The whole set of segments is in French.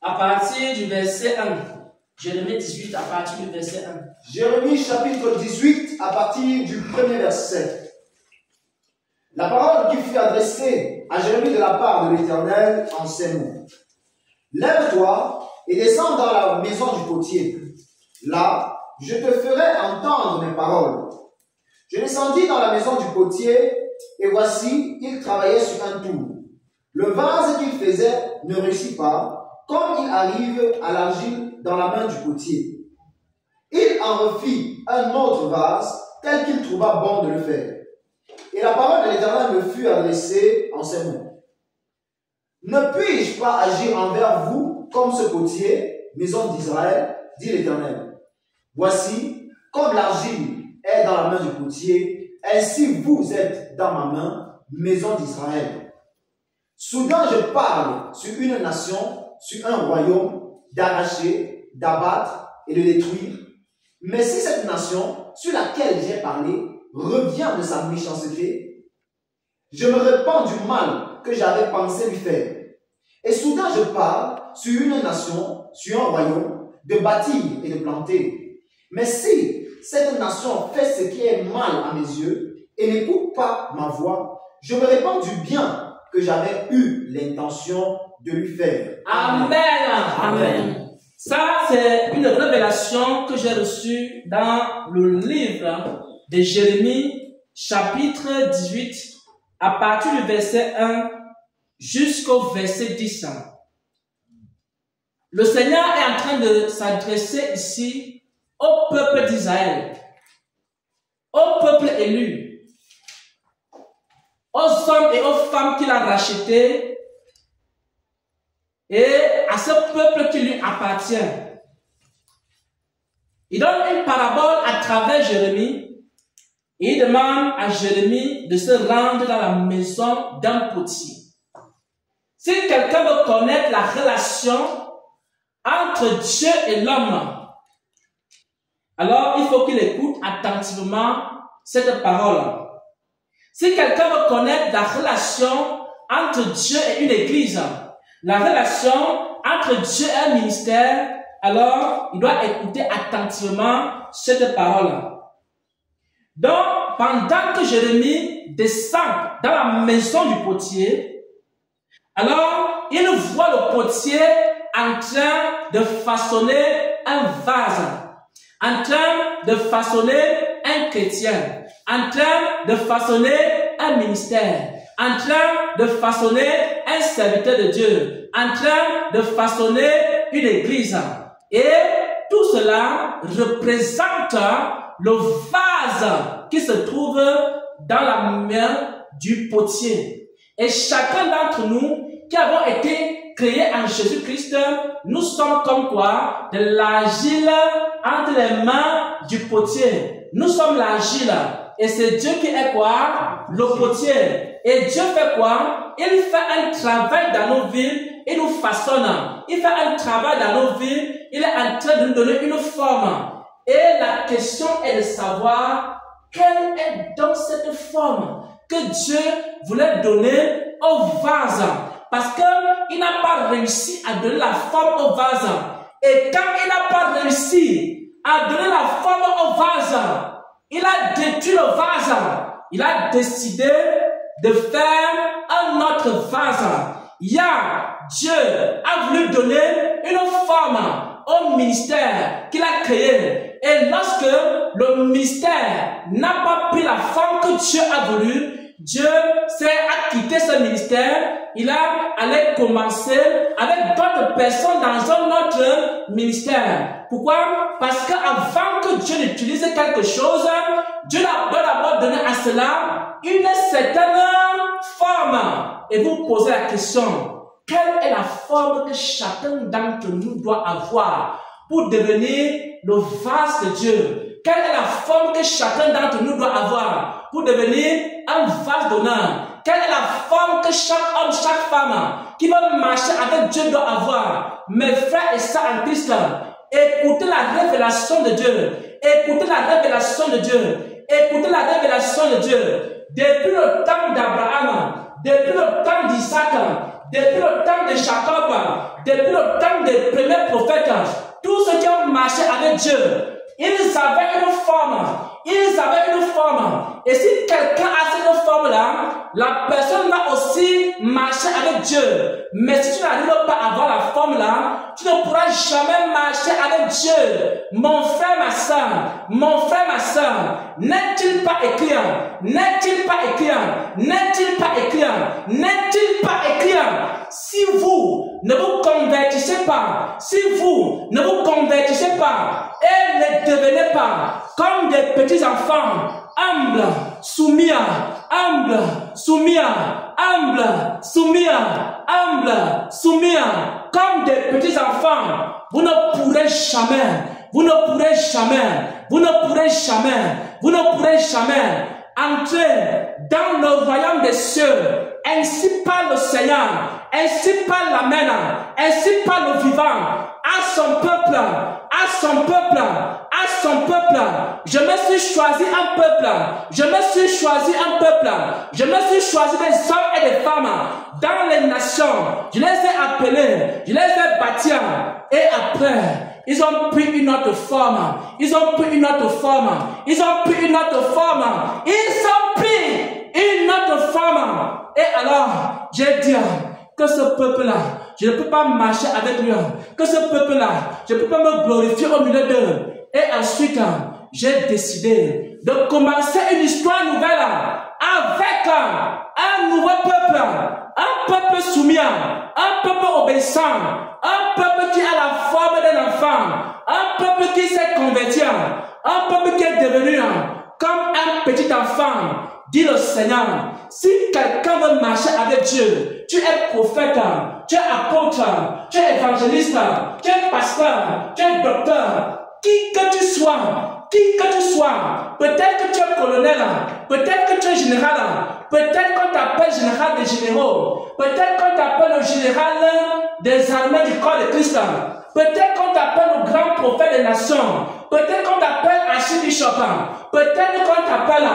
À partir du verset 1. Jérémie 18 à partir du verset 1. Jérémie chapitre 18 à partir du premier verset. La parole qui fut adressée à Jérémie de la part de l'Éternel en ces mots. Lève-toi et descends dans la maison du potier. Là, je te ferai entendre mes paroles. Je descendis dans la maison du potier, et voici, il travaillait sur un tour. Le vase qu'il faisait ne réussit pas, comme il arrive à l'argile dans la main du potier. Il en refit un autre vase, tel qu'il trouva bon de le faire. Et la parole de l'Éternel me fut adressée en ces mots. Ne puis-je pas agir envers vous comme ce potier, maison d'Israël, dit l'Éternel. Voici, comme l'argile est dans la main du potier, ainsi vous êtes dans ma main, maison d'Israël. Soudain je parle sur une nation, sur un royaume, d'arracher, d'abattre et de détruire. Mais si cette nation, sur laquelle j'ai parlé, revient de sa méchanceté, je me repens du mal que j'avais pensé lui faire. Et soudain je parle sur une nation, sur un royaume, de bâtir et de planter. Mais si cette nation fait ce qui est mal à mes yeux et n'écoute pas ma voix, je me repens du bien que j'avais eu l'intention de lui faire. Amen. Amen. Ça, c'est une révélation que j'ai reçue dans le livre de Jérémie, chapitre 18, à partir du verset 1 jusqu'au verset 10. Le Seigneur est en train de s'adresser ici au peuple d'Israël, au peuple élu, aux hommes et aux femmes qu'il a rachetés et à ce peuple qui lui appartient. Il donne une parabole à travers Jérémie et il demande à Jérémie de se rendre dans la maison d'un potier. Si quelqu'un veut connaître la relation entre Dieu et l'homme, alors il faut qu'il écoute attentivement cette parole. Si quelqu'un veut connaître la relation entre Dieu et une église, la relation entre Dieu et un ministère, alors il doit écouter attentivement cette parole. Donc, pendant que Jérémie descend dans la maison du potier, alors il voit le potier en train de façonner un vase, en train de façonner un chrétien, en train de façonner un ministère, en train de façonner un serviteur de Dieu, en train de façonner une église. Et tout cela représente le vase qui se trouve dans la main du potier. Et chacun d'entre nous qui avons été créés en Jésus-Christ, nous sommes comme quoi? De l'argile entre les mains du potier. Nous sommes l'argile. Et c'est Dieu qui est quoi? Le potier. Et Dieu fait quoi? Il fait un travail dans nos vies. Il nous façonne. Il fait un travail dans nos vies. Il est en train de nous donner une forme. Et la question est de savoir quelle est donc cette forme que Dieu voulait donner au vase. Parce qu'il n'a pas réussi à donner la forme au vase. Et quand il n'a pas réussi à donner la forme au vase, il a détruit le vase. Il a décidé de faire un autre vase. Dieu a voulu donner une forme au ministère qu'il a créé. Et lorsque le ministère n'a pas pris la forme que Dieu a voulu, Dieu a quitté ce ministère. Il a allé commencer avec d'autres personnes dans un autre ministère. Pourquoi? Parce qu'avant que Dieu n'utilise quelque chose, Dieu doit d'abord donner à cela une certaine forme. Et vous posez la question, quelle est la forme que chacun d'entre nous doit avoir pour devenir le vase de Dieu? Quelle est la forme que chacun d'entre nous doit avoir pour devenir un vase d'honneur? Quelle est la forme que chaque homme, chaque femme qui veut marcher avec Dieu doit avoir? Mes frères et sœurs en Christ, écoutez la révélation de Dieu. Écoutez la révélation de Dieu. Écoutez la révélation de Dieu. Depuis le temps d'Abraham, depuis le temps d'Isaac, depuis le temps de Jacob, depuis le temps des premiers prophètes, tous ceux qui ont marché avec Dieu, ils avaient une forme. Ils avaient une forme. Et si quelqu'un a cette forme-là, la personne va aussi marcher avec Dieu. Mais si tu n'arrives pas à avoir la forme-là, tu ne pourras jamais marcher avec Dieu. Mon frère, ma soeur, n'est-il pas écrire? N'est-il pas écrire? N'est-il pas écrire? N'est-il pas écrire? Si vous ne vous convertissez pas, si vous ne vous convertissez pas et ne devenez pas comme des petits enfants, humbles, soumis, humbles, soumis, humbles, soumis, humbles, soumis, comme des petits enfants, vous ne pourrez jamais, vous ne pourrez jamais, vous ne pourrez jamais, vous ne pourrez jamais entrer dans le royaume des cieux. Ainsi parle le Seigneur, ainsi parle la main, ainsi parle le vivant, à son peuple, à son peuple, à son peuple. Je me suis choisi un peuple, je me suis choisi un peuple, je me suis choisi des hommes et des femmes dans les nations. Je les ai appelés, je les ai bâtis, et après, ils ont pris une autre forme, ils ont pris une autre forme, ils ont pris une autre forme, ils ont pris une autre forme. Et alors, j'ai dit que ce peuple-là, je ne peux pas marcher avec lui, que ce peuple-là, je ne peux pas me glorifier au milieu d'eux. Et ensuite, j'ai décidé de commencer une histoire nouvelle avec un nouveau peuple, un peuple soumis, un peuple obéissant, un peuple qui a la forme d'un enfant, un peuple qui s'est converti, un peuple qui est devenu comme un petit enfant. Dit le Seigneur, si quelqu'un veut marcher avec Dieu, tu es prophète, tu es apôtre, tu es évangéliste, tu es pasteur, tu es docteur, qui que tu sois, peut-être que tu es colonel, peut-être que tu es général, peut-être qu'on t'appelle général des généraux, peut-être qu'on t'appelle le général des armées du corps de Christ, peut-être qu'on t'appelle le grand prophète des nations, peut-être qu'on t'appelle archibishop, peut-être qu'on t'appelle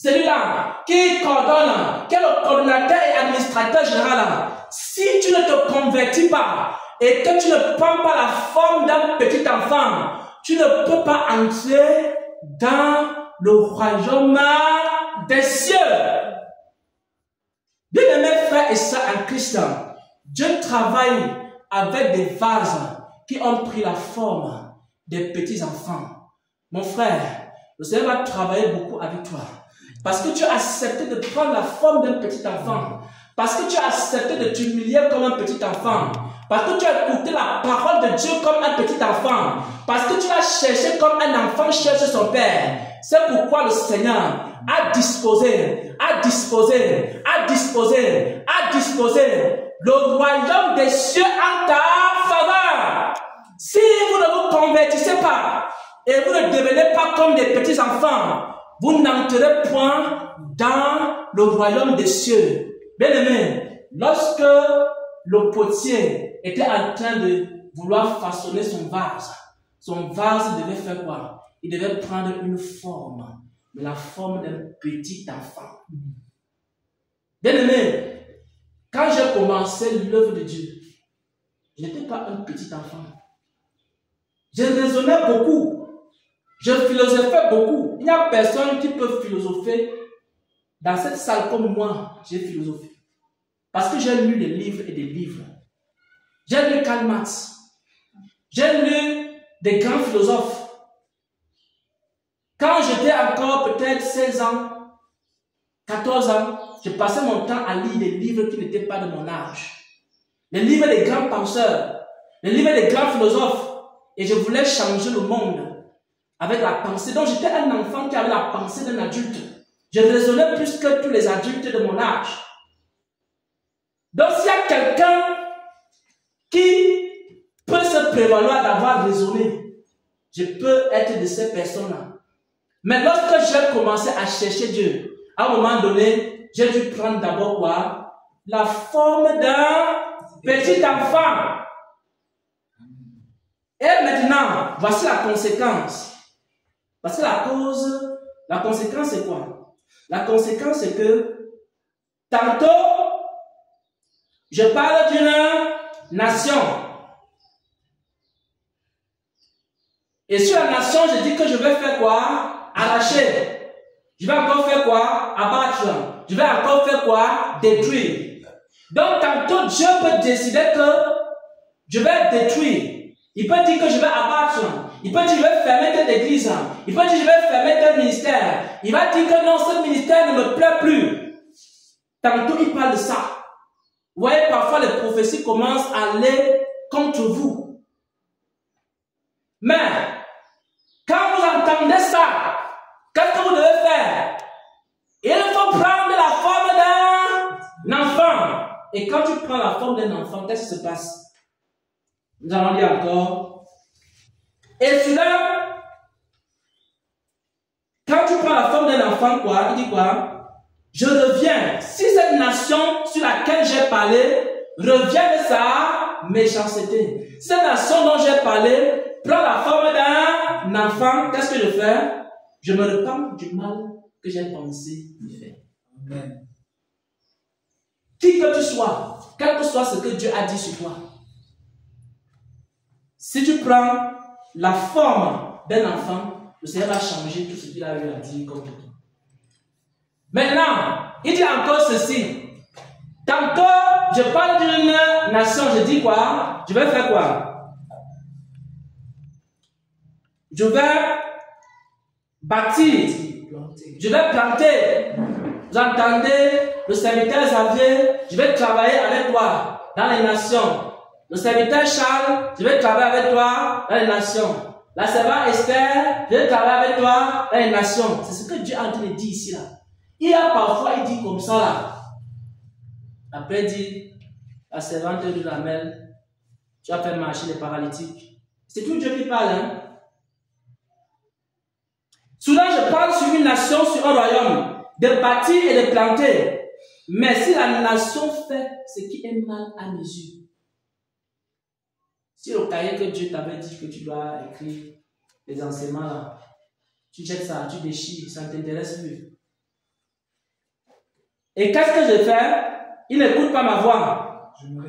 celui-là qui coordonne, qui est le coordonnateur et administrateur général. Si tu ne te convertis pas et que tu ne prends pas la forme d'un petit enfant, tu ne peux pas entrer dans le royaume des cieux. Bien-aimés frères et sœurs en Christ, Dieu travaille avec des vases qui ont pris la forme des petits enfants. Mon frère, le Seigneur va travailler beaucoup avec toi. Parce que tu as accepté de prendre la forme d'un petit enfant. Parce que tu as accepté de t'humilier comme un petit enfant. Parce que tu as écouté la parole de Dieu comme un petit enfant. Parce que tu as cherché comme un enfant cherche son père. C'est pourquoi le Seigneur a disposé le royaume des cieux en ta faveur. Si vous ne vous convertissez pas et vous ne devenez pas comme des petits enfants, vous n'entrez point dans le royaume des cieux. Bien aimé, lorsque le potier était en train de vouloir façonner son vase devait faire quoi? Il devait prendre une forme, mais la forme d'un petit enfant. Bien aimé, quand j'ai commencé l'œuvre de Dieu, je n'étais pas un petit enfant. Je raisonnais beaucoup. Je philosophais beaucoup. Il n'y a personne qui peut philosopher dans cette salle comme moi. J'ai philosophé. Parce que j'ai lu des livres et des livres. J'ai lu Karl Marx. J'ai lu des grands philosophes. Quand j'étais encore peut-être 16 ans, 14 ans, je passais mon temps à lire des livres qui n'étaient pas de mon âge. Les livres des grands penseurs. Les livres des grands philosophes. Et je voulais changer le monde avec la pensée. Donc j'étais un enfant qui avait la pensée d'un adulte. Je raisonnais plus que tous les adultes de mon âge. Donc s'il y a quelqu'un qui peut se prévaloir d'avoir raisonné, je peux être de ces personnes-là. Mais lorsque j'ai commencé à chercher Dieu, à un moment donné, j'ai dû prendre d'abord quoi? La forme d'un petit enfant. Et maintenant, voici la conséquence. Parce que la conséquence c'est quoi? La conséquence c'est que tantôt, Je parle d'une nation. Et sur la nation, je dis que je vais faire quoi? Arracher. Je vais encore faire quoi? Abattre. Je vais encore faire quoi? Détruire. Donc, tantôt, Dieu peut décider que je vais détruire. Il peut dire que je vais abattre. Il peut dire que je vais fermer telle église. Il peut dire que je vais fermer tel ministère. Il va dire que non, ce ministère ne me plaît plus. Tantôt, il parle de ça. Vous voyez, parfois, les prophéties commencent à aller contre vous. Mais, quand vous entendez ça, qu'est-ce que vous devez faire? Il faut prendre la forme d'un enfant. Et quand tu prends la forme d'un enfant, qu'est-ce qui se passe? Nous allons lire encore. Et celui-là, quand tu prends la forme d'un enfant, quoi? Il dit quoi? Je reviens. Si cette nation sur laquelle j'ai parlé revient de sa méchanceté. Cette nation dont j'ai parlé prend la forme d'un enfant. Qu'est-ce que je fais? Je me repens du mal que j'ai pensé y faire. Amen. Qui que tu sois, quel que soit ce que Dieu a dit sur toi, si tu prends la forme d'un enfant, le Seigneur va changer tout ce qu'il a eu à dire contre toi. Maintenant, il dit encore ceci. Tantôt, je parle d'une nation, je dis quoi? Je vais faire quoi? Je vais bâtir. Je vais planter. Vous entendez? Le serviteur Xavier, je vais travailler avec toi dans les nations. Le serviteur Charles, je vais travailler avec toi dans les nations. La servante Esther, je vais travailler avec toi dans les nations. C'est ce que Dieu est en train de dire ici là. Il y a parfois, il dit comme ça là. Après, il dit, la servante de la mère, tu as fait marcher les paralytiques. C'est tout Dieu qui parle, hein. Souvent, je parle sur une nation, sur un royaume, de bâtir et de planter. Mais si la nation fait ce qui est mal à mes yeux, si le cahier que Dieu t'avait dit que tu dois écrire, les enseignements là, tu jettes ça, tu déchires, ça ne t'intéresse plus. Et qu'est-ce que je fais? Il n'écoute pas ma voix. Je me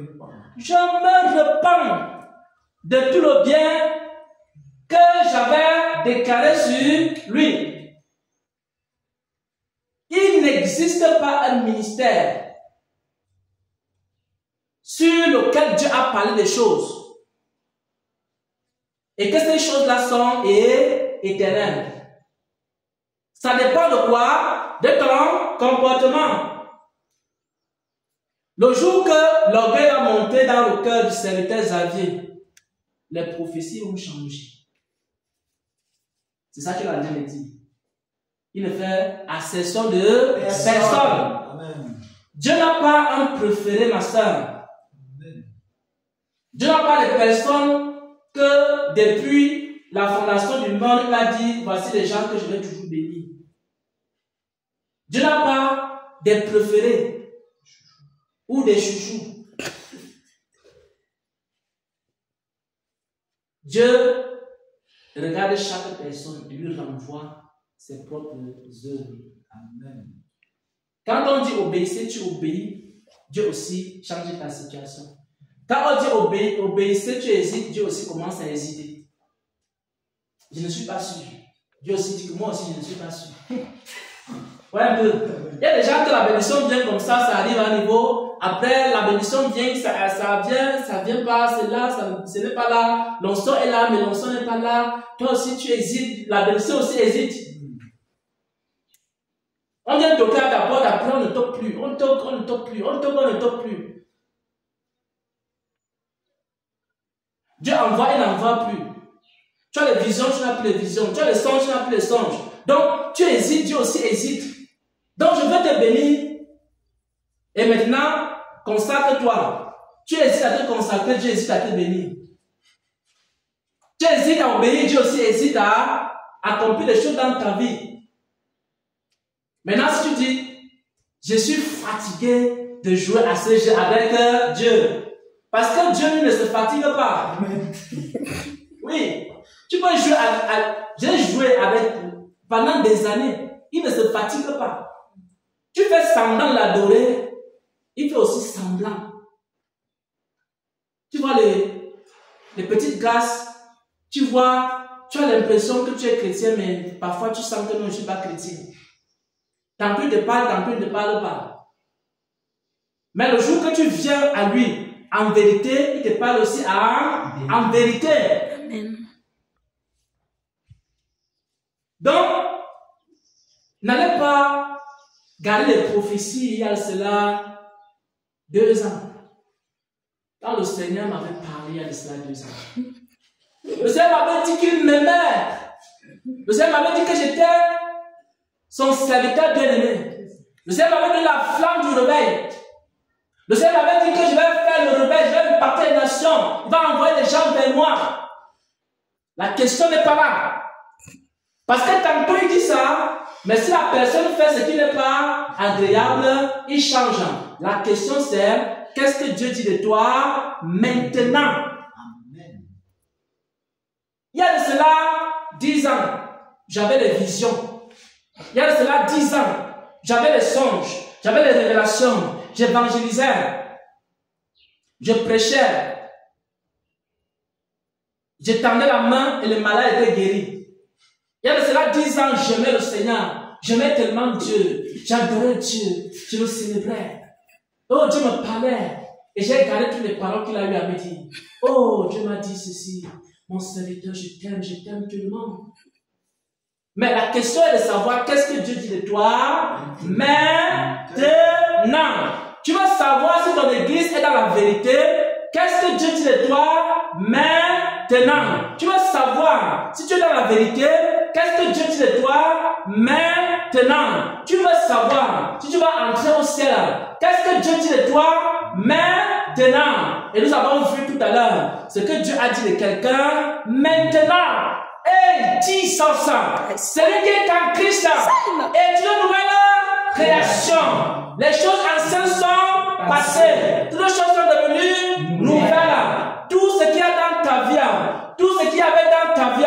repens de tout le bien que j'avais déclaré sur lui. Il n'existe pas un ministère sur lequel Dieu a parlé des choses et que ces choses-là sont éternelles. Ça dépend de quoi? De ton comportement. Le jour que l'orgueil a monté dans le cœur du serviteur Xavier, les prophéties ont changé. C'est ça que la Bible dit. Il ne fait accession de personne. Amen. Dieu n'a pas un préféré, ma soeur. Dieu n'a pas de personne que depuis la fondation du monde, il a dit, voici les gens que je vais toujours bénir. Dieu n'a pas des préférés ou des chouchous. Dieu regarde chaque personne et lui renvoie ses propres œuvres. Amen. Quand on dit obéissez, tu obéis, Dieu aussi change ta situation. Quand on dit obéissez, tu hésites, Dieu aussi commence à hésiter. Je ne suis pas sûr. Dieu aussi dit que moi aussi je ne suis pas sûr. Ouais, un peu. Il y a des gens que la bénédiction vient comme ça arrive à un niveau. Après, la bénédiction vient, ça vient pas, c'est là, ce n'est pas là. L'onction est là, mais l'onction n'est pas là. Toi aussi, tu hésites. La bénédiction aussi hésite. On vient toquer à ta porte, après on ne toque plus. On toque, on ne toque plus. On toque, on ne toque plus. Dieu envoie, il n'envoie plus. Tu as les visions, tu n'as plus les visions. Tu as les songes, tu n'as plus les songes. Donc, tu hésites, Dieu aussi hésite. Donc, je veux te bénir. Et maintenant, consacre-toi. Tu hésites à te consacrer, Dieu hésite à te bénir. Tu hésites à obéir, Dieu aussi hésite à accomplir les choses dans ta vie. Maintenant, si tu dis, je suis fatigué de jouer à ce jeu avec Dieu. Parce que Dieu, lui, ne se fatigue pas. Oui. Tu peux jouer j'ai joué avec pendant des années. Il ne se fatigue pas. Tu fais semblant l'adorer. Il fait aussi semblant Tu vois les petites grâces, tu vois, tu as l'impression que tu es chrétien, mais parfois tu sens que non, je ne suis pas chrétien. Tantôt il te parle, tantôt il ne te parle pas. Mais le jour que tu viens à lui, en vérité, il te parle aussi en vérité. Amen. Donc, n'allez pas garder les prophéties il y a cela 2 ans. Quand le Seigneur m'avait parlé il y a cela 2 ans. Le Seigneur m'avait dit qu'il m'aimait. Le Seigneur m'avait dit que j'étais son serviteur bien-aimé. Le Seigneur m'avait dit la flamme du réveil. Le Seigneur m'avait dit que je vais faire le réveil, je vais impacter les nations. Il va envoyer des gens vers moi. La question n'est pas là. Parce que tantôt il dit ça, mais si la personne fait ce qui n'est pas agréable, il change. La question c'est, qu'est-ce que Dieu dit de toi maintenant? Amen. Il y a de cela 10 ans, j'avais des visions. Il y a de cela 10 ans, j'avais des songes, j'avais des révélations, j'évangélisais, je prêchais, je tendais la main et le malade était guéri. Il y a de cela 10 ans, j'aimais le Seigneur, j'aimais tellement Dieu, j'adorais Dieu, je le célébrais. Oh, Dieu me parlait et j'ai gardé toutes les paroles qu'il a eu à me dire. Oh, Dieu m'a dit ceci, mon serviteur, je t'aime tellement. Mais la question est de savoir qu'est-ce que Dieu dit de toi maintenant. Tu veux savoir si ton église est dans la vérité. Qu'est-ce que Dieu dit de toi maintenant? Tu veux savoir si tu es dans la vérité. Qu'est-ce que Dieu dit de toi maintenant? Tu veux savoir si tu vas entrer au ciel. Qu'est-ce que Dieu dit de toi maintenant? Et nous avons vu tout à l'heure ce que Dieu a dit de quelqu'un maintenant. Et dis sans ça, celui qui est en Christ est une nouvelle création. Les choses anciennes sont passées. Toutes les choses sont devenues nouvelles. Tout ce qu'il y a dans ta vie, tout ce qu'il y avait dans ta vie,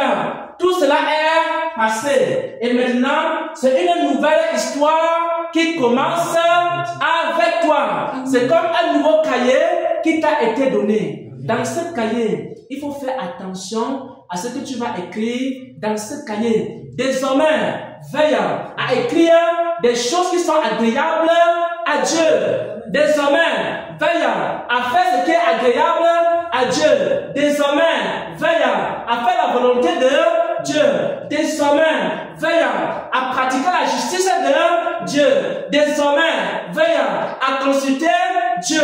tout cela est passé. Et maintenant, c'est une nouvelle histoire qui commence avec toi. C'est comme un nouveau cahier qui t'a été donné. Dans ce cahier, il faut faire attention à ce que tu vas écrire dans ce cahier. Désormais, veille à écrire des choses qui sont agréables à Dieu. Désormais, veille à faire ce qui est agréable à Dieu. Désormais, veille à faire la volonté de Dieu. Désormais, veille à pratiquer la justice de Dieu. Désormais, veille à consulter Dieu.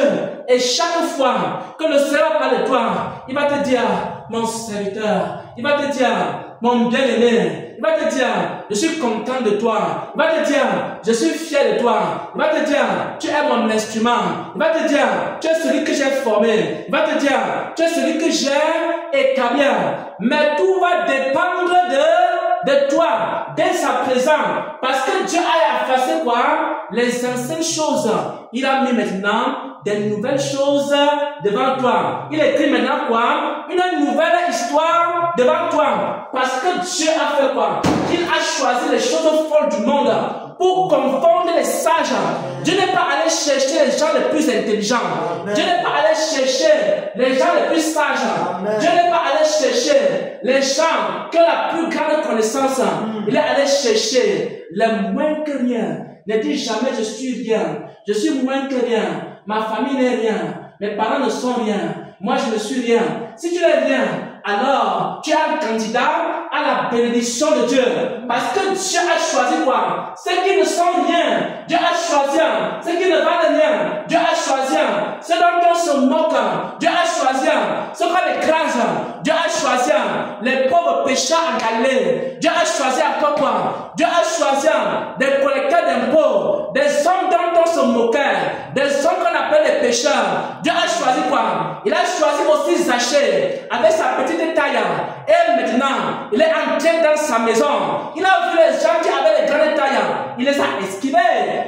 Et chaque fois que le Seigneur parle de toi, il va te dire, mon serviteur, il va te dire, mon bien-aimé, il va te dire, je suis content de toi. Il va te dire, je suis fier de toi. Il va te dire, tu es mon instrument. Il va te dire, tu es celui que j'ai formé. Il va te dire, tu es celui que j'ai établi. Mais tout va dépendre de toi, dès sa présence. Parce que Dieu a effacé quoi? Les anciennes choses. Il a mis maintenant des nouvelles choses devant toi. Il écrit maintenant quoi? Une nouvelle histoire devant toi. Parce que Dieu a fait quoi? Il a choisi les choses folles du monde pour confondre les sages. Dieu n'est pas allé chercher les gens les plus intelligents. Amen. Dieu n'est pas allé chercher les gens les plus sages. Amen. Dieu n'est pas allé chercher les gens qui ont la plus grande connaissance. Il est allé chercher les moins que rien. Ne dis jamais je suis rien. Je suis moins que rien. Ma famille n'est rien. Mes parents ne sont rien. Moi je ne suis rien. Si tu n'es rien, alors tu es un candidat à la bénédiction de Dieu. Parce que Dieu a choisi quoi? Ceux qui ne sont rien. Dieu a choisi ceux qui ne valent rien. Dieu a choisi ceux dont on se moque. Dieu a choisi ceux qu'on écrase. Dieu a choisi les pauvres pécheurs en Galilée. Dieu a choisi encore quoi? Dieu a choisi des collecteurs d'impôts, des hommes dont on se moquait, des hommes qu'on appelle des pécheurs. Dieu a choisi quoi? Il a choisi aussi Zachée avec sa petite taille. Et maintenant, il est entré dans sa maison. Il a vu les gens qui avaient les grandes tailles. Il les a esquivés.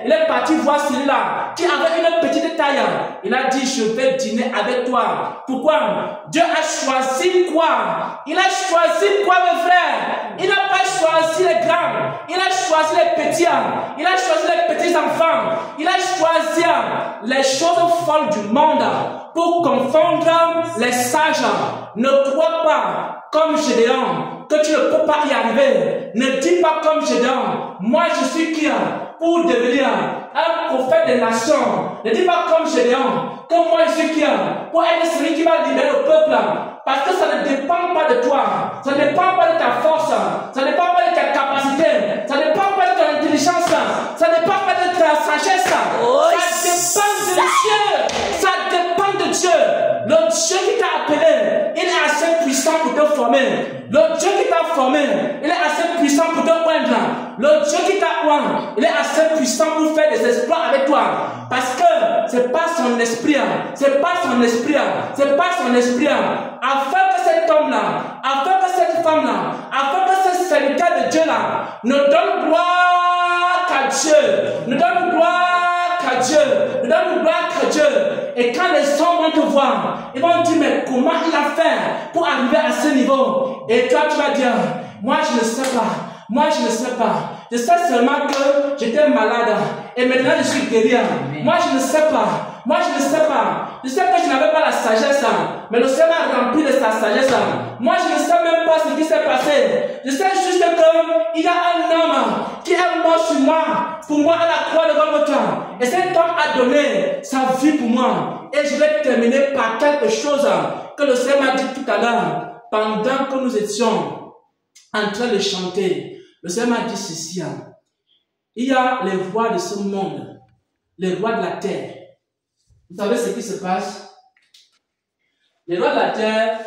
Il est parti voir celui-là qui avait une petite taille. Il a dit, je vais dîner avec toi. Pourquoi? Dieu a choisi quoi? Il a choisi quoi, mes frères? Il n'a pas choisi les grands. Il a choisi les petits. Il a choisi les petits enfants. Il a choisi les choses folles du monde pour confondre les sages. Ne crois pas comme Gédéon que tu ne peux pas y arriver. Ne dis pas comme Gédéon, moi je suis qui pour devenir un prophète des nations. Ne dis pas comme Gédéon que moi je suis qui pour être celui qui va libérer le peuple. Parce que ça ne dépend pas de toi. Ça ne dépend pas de ta force. Ça ne dépend pas de ta capacité. Ça ne dépend pas de ton intelligence. Ça ne dépend pas de ta sagesse. Ça dépend de Dieu. Ça dépend de Dieu. Le Dieu qui t'a appelé, il est assez puissant pour te former. Le Dieu qui t'a formé, il est assez puissant pour te oindre. Le Dieu qui t'a oint, il est assez puissant pour faire des exploits avec toi. Parce que c'est pas son esprit. C'est pas son esprit. C'est pas son esprit. Afin que cet homme-là, afin que cette femme-là, afin que ce serviteur de Dieu-là ne donne gloire qu'à Dieu, ne donne gloire qu'à Dieu, ne donne gloire qu'à Dieu. Et quand les hommes vont te voir, ils vont dire, mais comment il a fait pour arriver à ce niveau? Et toi, tu vas dire, moi je ne sais pas, moi je ne sais pas. Je sais seulement que j'étais malade et maintenant je suis guéri. Moi je ne sais pas, moi je ne sais pas. Je sais que je n'avais pas la sagesse, mais le Seigneur m'a rempli de sa sagesse. Moi je ne sais même pas ce qui s'est passé. Je sais juste qu'il y a un homme qui est mort sur moi, pour moi à la croix de Golgotha. Et cet homme a donné sa vie pour moi. Et je vais terminer par quelque chose que le Seigneur m'a dit tout à l'heure, pendant que nous étions en train de chanter. Le Seigneur m'a dit ceci. Il y a les rois de ce monde, les rois de la terre. Vous savez ce qui se passe? Les rois de la terre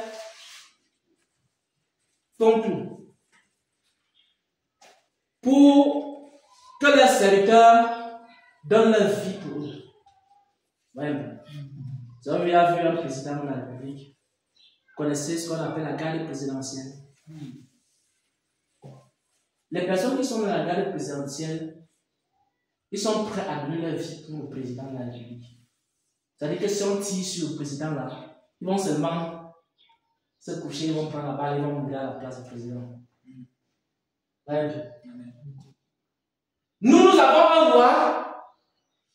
font tout pour que leurs serviteurs donnent leur vie pour eux. Ouais. Vous avez vu un président de la République. Vous connaissez ce qu'on appelle la garde présidentielle. Les personnes qui sont dans la garde présidentielle, ils sont prêts à donner leur vie pour le président de la République. C'est-à-dire que si on tire sur le président là, ils vont seulement se coucher, ils vont prendre la balle, ils vont mourir à la place du président. Nous avons un roi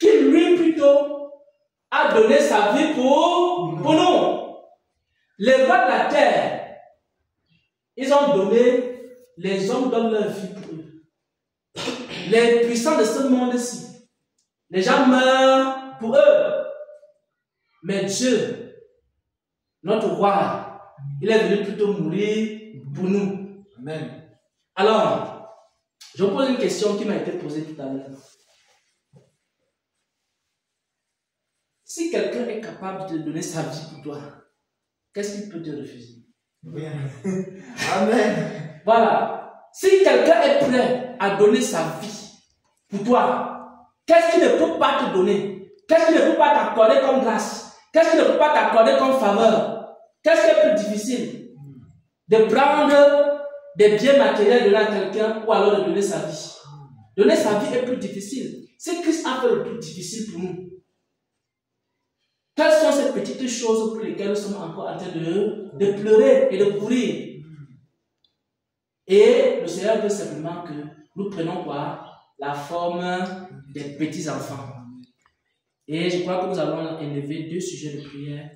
qui lui plutôt a donné sa vie pour nous. Les rois de la terre, ils ont donné, les hommes donnent leur vie pour eux. Les puissants de ce monde-ci, les gens meurent pour eux. Mais Dieu, notre roi, il est venu plutôt mourir pour nous. Amen. Alors, je vous pose une question qui m'a été posée tout à l'heure. Si quelqu'un est capable de donner sa vie pour toi, qu'est-ce qu'il peut te refuser? Rien. Amen. Voilà. Si quelqu'un est prêt à donner sa vie pour toi, qu'est-ce qu'il ne peut pas te donner? Qu'est-ce qu'il ne peut pas t'accorder comme grâce? Qu'est-ce qu'il ne peut pas t'accorder comme faveur? Qu'est-ce qui est plus difficile? De prendre des biens matériels de donner à quelqu'un ou alors de donner sa vie. Donner sa vie est plus difficile. C'est Christ a fait le plus difficile pour nous. Quelles sont ces petites choses pour lesquelles nous sommes encore en train de pleurer et de courir? Et le Seigneur veut simplement que nous prenions quoi? La forme des petits enfants. Et je crois que nous allons élever deux sujets de prière